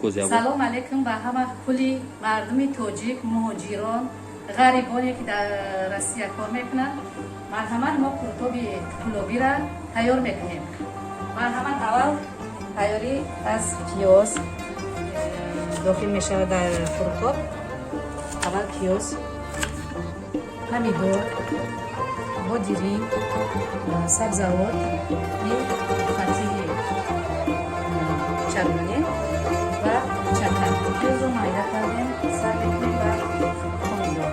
سلام علیکم به همه کلی مردم تاجیک، مهاجران، غریبانی که در روسیه کار میکنند. مرحمت ما کروتوبی پلوبی را تیار میکنیم. مرحمت اول تیاری از پیاز داخل میشه در کروتوب. اول پیاز، پمیدور، بادیری، سبزوات، فتی چرمانی و چکن. پیاز رو مایده کردیم، سر میکنیم و پمیدور.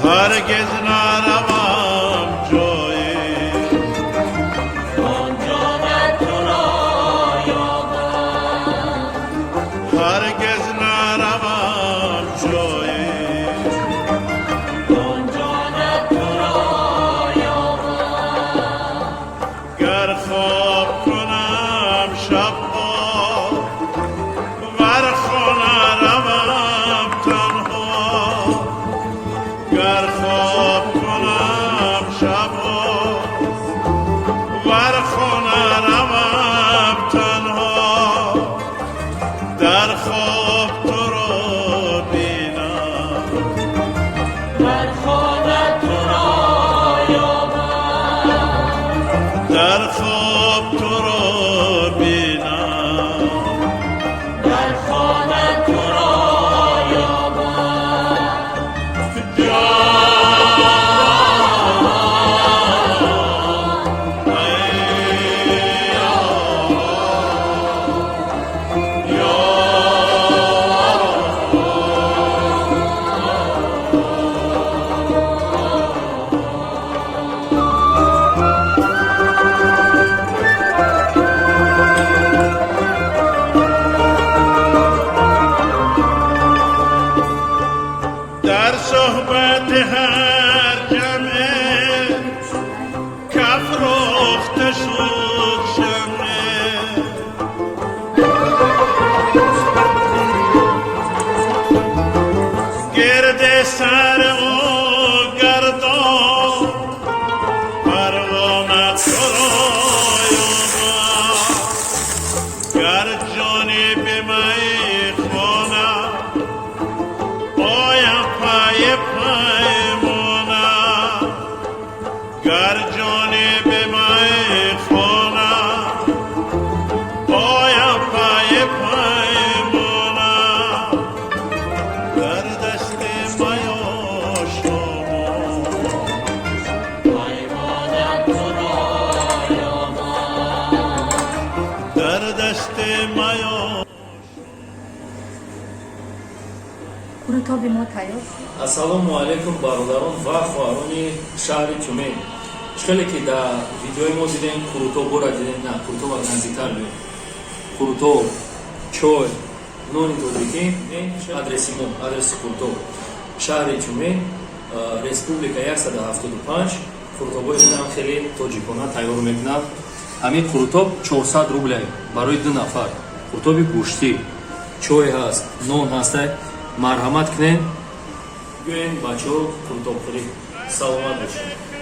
هرگز نروم جایی آنجا تو را یابم هرگز نروم جایی آنجا تو را یابم گر خواب کنم شب ور خانه روم تنها گر خواب کنم شب ور خانه روم تنها در خواب تو را بینم در خانه تو را یابم در خواب تو را بینم در خانه تو را در صحبت هر جمعه کف رخت شد شمعه گرد سر او گردان پروانه تو را یابم گر جانی به میخانه آیم پای پیمانه گر جانی به میخانه آیم پای پیمانه در دست میا شما پیمانه تو را یابم در دست میا کروتوبی ما تیار. Ассалому алейкум бародарон ва хоҳарони шаҳри Тюмень. Ишкале ки дар видеои мо дидем Курутобро дидем, на Курутобро наздиктар биёд. Курутоб, чой, нони тоҷикӣ, адреси мо, адреси Курутоб. Шаҳри Тюмень, Республика 175. Курутобои дидам хеле тоҷикона тайёр мекунанд. Ҳамин Курутоб 400 рубля барои 2 нафар. Курутоби гӯштӣ, чой ҳаст, нон ҳаста. Марҳамат кунед, гӯен бачаҳо курутобхӯрӣ. Саломат бошед.